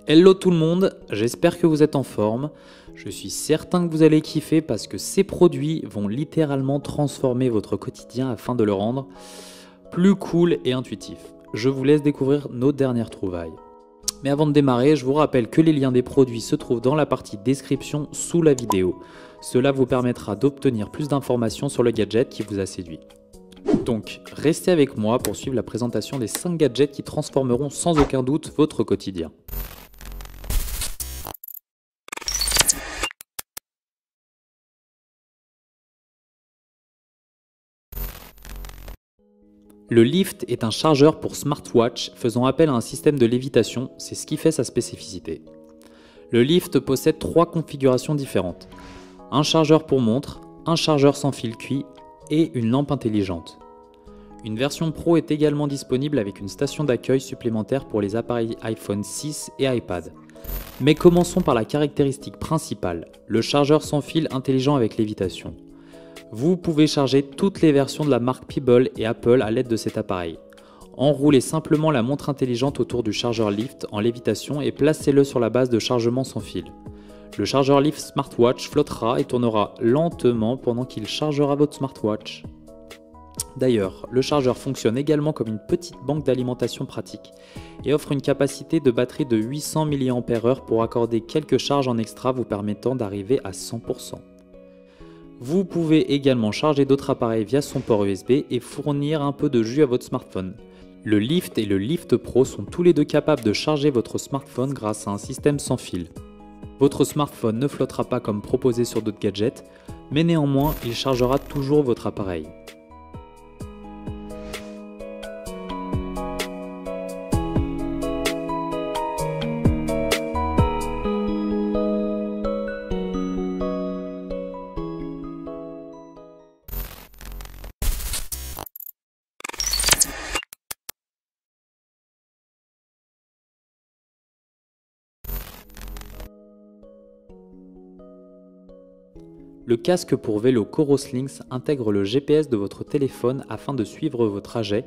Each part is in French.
Hello tout le monde, j'espère que vous êtes en forme. Je suis certain que vous allez kiffer parce que ces produits vont littéralement transformer votre quotidien afin de le rendre plus cool et intuitif. Je vous laisse découvrir nos dernières trouvailles. Mais avant de démarrer, je vous rappelle que les liens des produits se trouvent dans la partie description sous la vidéo. Cela vous permettra d'obtenir plus d'informations sur le gadget qui vous a séduit. Donc, restez avec moi pour suivre la présentation des 5 gadgets qui transformeront sans aucun doute votre quotidien. Le Lift est un chargeur pour smartwatch faisant appel à un système de lévitation, c'est ce qui fait sa spécificité. Le Lift possède 3 configurations différentes. Un chargeur pour montre, un chargeur sans fil QI et une lampe intelligente. Une version Pro est également disponible avec une station d'accueil supplémentaire pour les appareils iPhone 6 et iPad. Mais commençons par la caractéristique principale, le chargeur sans fil intelligent avec lévitation. Vous pouvez charger toutes les versions de la marque Pebble et Apple à l'aide de cet appareil. Enroulez simplement la montre intelligente autour du chargeur Lift en lévitation et placez-le sur la base de chargement sans fil. Le chargeur Lift Smartwatch flottera et tournera lentement pendant qu'il chargera votre smartwatch. D'ailleurs, le chargeur fonctionne également comme une petite banque d'alimentation pratique et offre une capacité de batterie de 800 mAh pour accorder quelques charges en extra vous permettant d'arriver à 100%. Vous pouvez également charger d'autres appareils via son port USB et fournir un peu de jus à votre smartphone. Le Lift et le Lift Pro sont tous les deux capables de charger votre smartphone grâce à un système sans fil. Votre smartphone ne flottera pas comme proposé sur d'autres gadgets, mais néanmoins il chargera toujours votre appareil. Le casque pour vélo Coroslynx intègre le GPS de votre téléphone afin de suivre vos trajets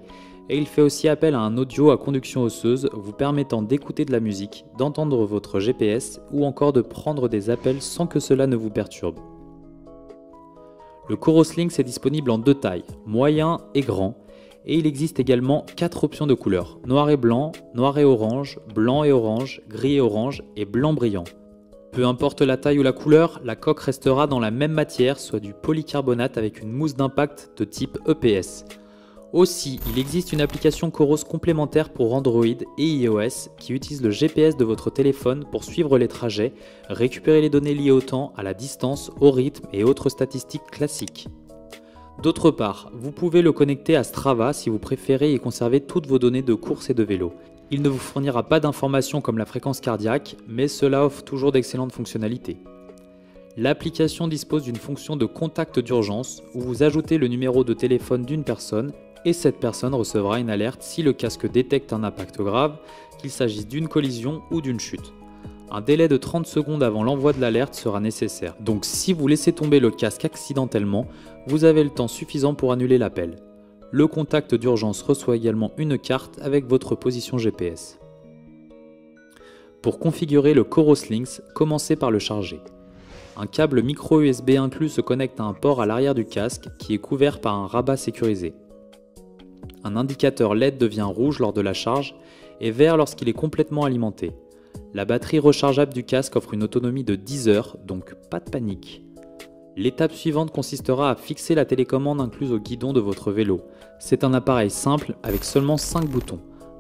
et il fait aussi appel à un audio à conduction osseuse vous permettant d'écouter de la musique, d'entendre votre GPS ou encore de prendre des appels sans que cela ne vous perturbe. Le Coroslynx est disponible en 2 tailles, moyen et grand, et il existe également 4 options de couleurs, noir et blanc, blanc et orange, gris et orange et blanc brillant. Peu importe la taille ou la couleur, la coque restera dans la même matière, soit du polycarbonate avec une mousse d'impact de type EPS. Aussi, il existe une application Coros complémentaire pour Android et iOS qui utilise le GPS de votre téléphone pour suivre les trajets, récupérer les données liées au temps, à la distance, au rythme et autres statistiques classiques. D'autre part, vous pouvez le connecter à Strava si vous préférez y conserver toutes vos données de course et de vélo. Il ne vous fournira pas d'informations comme la fréquence cardiaque, mais cela offre toujours d'excellentes fonctionnalités. L'application dispose d'une fonction de contact d'urgence où vous ajoutez le numéro de téléphone d'une personne et cette personne recevra une alerte si le casque détecte un impact grave, qu'il s'agisse d'une collision ou d'une chute. Un délai de 30 secondes avant l'envoi de l'alerte sera nécessaire, donc si vous laissez tomber le casque accidentellement, vous avez le temps suffisant pour annuler l'appel. Le contact d'urgence reçoit également une carte avec votre position GPS. Pour configurer le Coroslynx, commencez par le charger. Un câble micro USB inclus se connecte à un port à l'arrière du casque qui est couvert par un rabat sécurisé. Un indicateur LED devient rouge lors de la charge et vert lorsqu'il est complètement alimenté. La batterie rechargeable du casque offre une autonomie de 10 heures, donc pas de panique. L'étape suivante consistera à fixer la télécommande incluse au guidon de votre vélo. C'est un appareil simple avec seulement 5 boutons.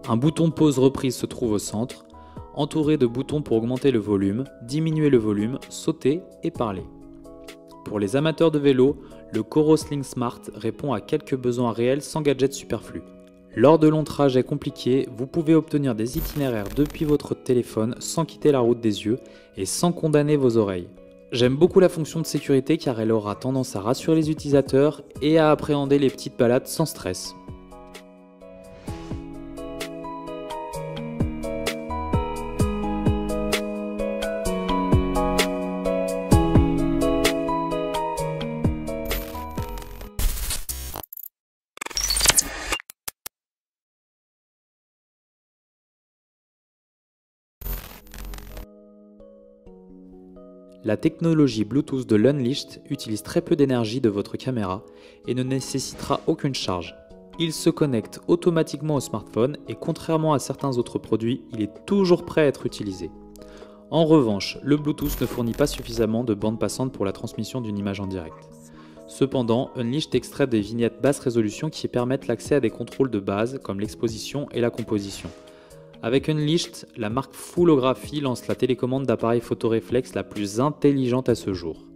Un bouton pause-reprise se trouve au centre, entouré de boutons pour augmenter le volume, diminuer le volume, sauter et parler. Pour les amateurs de vélo, le Coroslynx Smart répond à quelques besoins réels sans gadget superflu. Lors de longs trajets compliqués, vous pouvez obtenir des itinéraires depuis votre téléphone sans quitter la route des yeux et sans condamner vos oreilles. J'aime beaucoup la fonction de sécurité car elle aura tendance à rassurer les utilisateurs et à appréhender les petites balades sans stress. La technologie Bluetooth de l'Unleashed utilise très peu d'énergie de votre caméra et ne nécessitera aucune charge. Il se connecte automatiquement au smartphone et contrairement à certains autres produits, il est toujours prêt à être utilisé. En revanche, le Bluetooth ne fournit pas suffisamment de bande passante pour la transmission d'une image en direct. Cependant, Unleashed extrait des vignettes basse résolution qui permettent l'accès à des contrôles de base comme l'exposition et la composition. Avec Unleashed, la marque Fullography lance la télécommande d'appareil photoréflexe la plus intelligente à ce jour.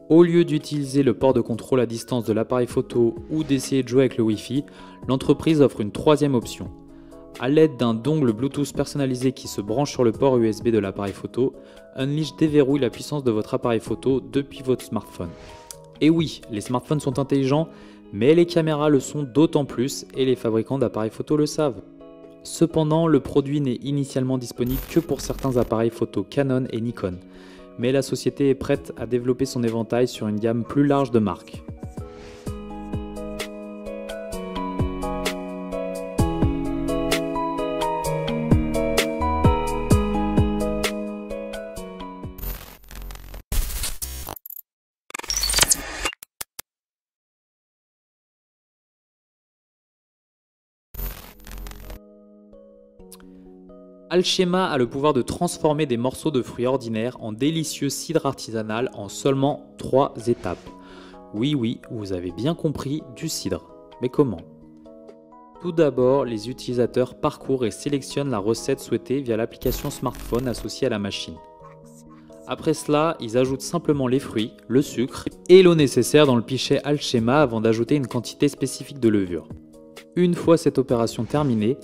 Au lieu d'utiliser le port de contrôle à distance de l'appareil photo ou d'essayer de jouer avec le Wi-Fi, l'entreprise offre une troisième option. À l'aide d'un dongle Bluetooth personnalisé qui se branche sur le port USB de l'appareil photo, Unleashed déverrouille la puissance de votre appareil photo depuis votre smartphone. Et oui, les smartphones sont intelligents, mais les caméras le sont d'autant plus et les fabricants d'appareils photo le savent. Cependant, le produit n'est initialement disponible que pour certains appareils photo Canon et Nikon, mais la société est prête à développer son éventail sur une gamme plus large de marques. Alchema a le pouvoir de transformer des morceaux de fruits ordinaires en délicieux cidre artisanal en seulement 3 étapes. Oui, vous avez bien compris, du cidre. Mais comment? Tout d'abord, les utilisateurs parcourent et sélectionnent la recette souhaitée via l'application smartphone associée à la machine. Après cela, ils ajoutent simplement les fruits, le sucre et l'eau nécessaire dans le pichet Alchema avant d'ajouter une quantité spécifique de levure. Une fois cette opération terminée,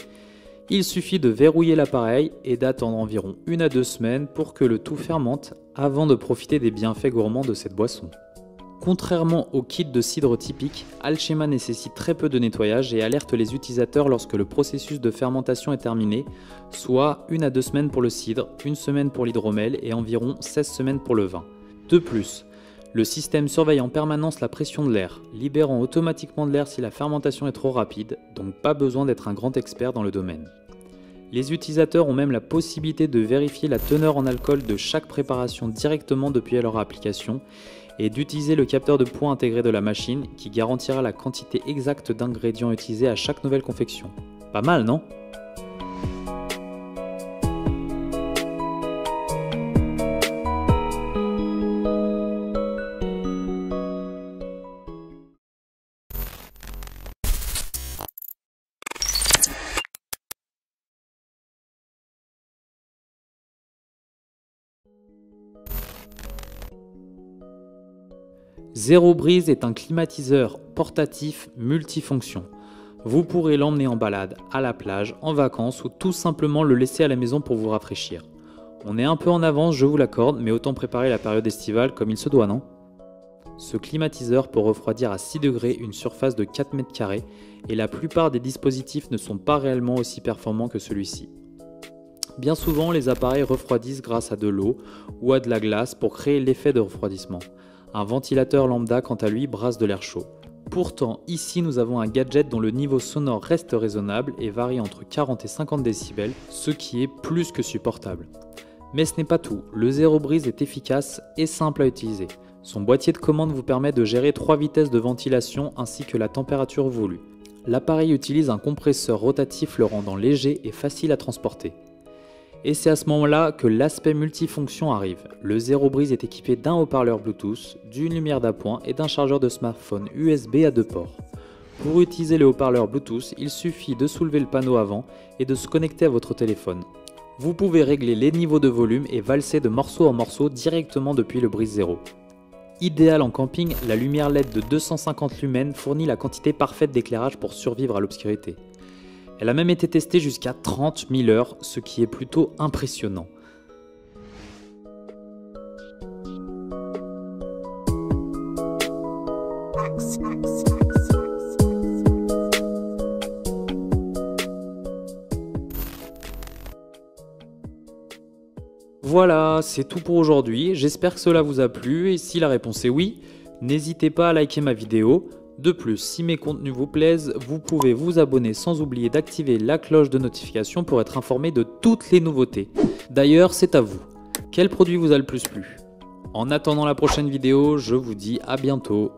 il suffit de verrouiller l'appareil et d'attendre environ 1 à 2 semaines pour que le tout fermente avant de profiter des bienfaits gourmands de cette boisson. Contrairement au kit de cidre typique, Alchema nécessite très peu de nettoyage et alerte les utilisateurs lorsque le processus de fermentation est terminé, soit 1 à 2 semaines pour le cidre, 1 semaine pour l'hydromel et environ 16 semaines pour le vin. De plus, le système surveille en permanence la pression de l'air, libérant automatiquement de l'air si la fermentation est trop rapide, donc pas besoin d'être un grand expert dans le domaine. Les utilisateurs ont même la possibilité de vérifier la teneur en alcool de chaque préparation directement depuis leur application et d'utiliser le capteur de poids intégré de la machine qui garantira la quantité exacte d'ingrédients utilisés à chaque nouvelle confection. Pas mal, non ? Zero Breeze est un climatiseur portatif multifonction. Vous pourrez l'emmener en balade, à la plage, en vacances ou tout simplement le laisser à la maison pour vous rafraîchir. On est un peu en avance, je vous l'accorde, mais autant préparer la période estivale comme il se doit, non ? Ce climatiseur peut refroidir à 6 degrés une surface de 4 mètres carrés et la plupart des dispositifs ne sont pas réellement aussi performants que celui-ci. Bien souvent, les appareils refroidissent grâce à de l'eau ou à de la glace pour créer l'effet de refroidissement. Un ventilateur lambda, quant à lui, brasse de l'air chaud. Pourtant, ici, nous avons un gadget dont le niveau sonore reste raisonnable et varie entre 40 et 50 décibels, ce qui est plus que supportable. Mais ce n'est pas tout, le Zero Breeze est efficace et simple à utiliser. Son boîtier de commande vous permet de gérer 3 vitesses de ventilation ainsi que la température voulue. L'appareil utilise un compresseur rotatif le rendant léger et facile à transporter. Et c'est à ce moment-là que l'aspect multifonction arrive. Le Zero Breeze est équipé d'un haut-parleur Bluetooth, d'une lumière d'appoint et d'un chargeur de smartphone USB à 2 ports. Pour utiliser le haut-parleur Bluetooth, il suffit de soulever le panneau avant et de se connecter à votre téléphone. Vous pouvez régler les niveaux de volume et valser de morceau en morceau directement depuis le Breeze Zero. Idéal en camping, la lumière LED de 250 lumens fournit la quantité parfaite d'éclairage pour survivre à l'obscurité. Elle a même été testée jusqu'à 30 000 heures, ce qui est plutôt impressionnant. Voilà, c'est tout pour aujourd'hui. J'espère que cela vous a plu et si la réponse est oui, n'hésitez pas à liker ma vidéo. De plus, si mes contenus vous plaisent, vous pouvez vous abonner sans oublier d'activer la cloche de notification pour être informé de toutes les nouveautés. D'ailleurs, c'est à vous. Quel produit vous a le plus plu ? En attendant la prochaine vidéo, je vous dis à bientôt.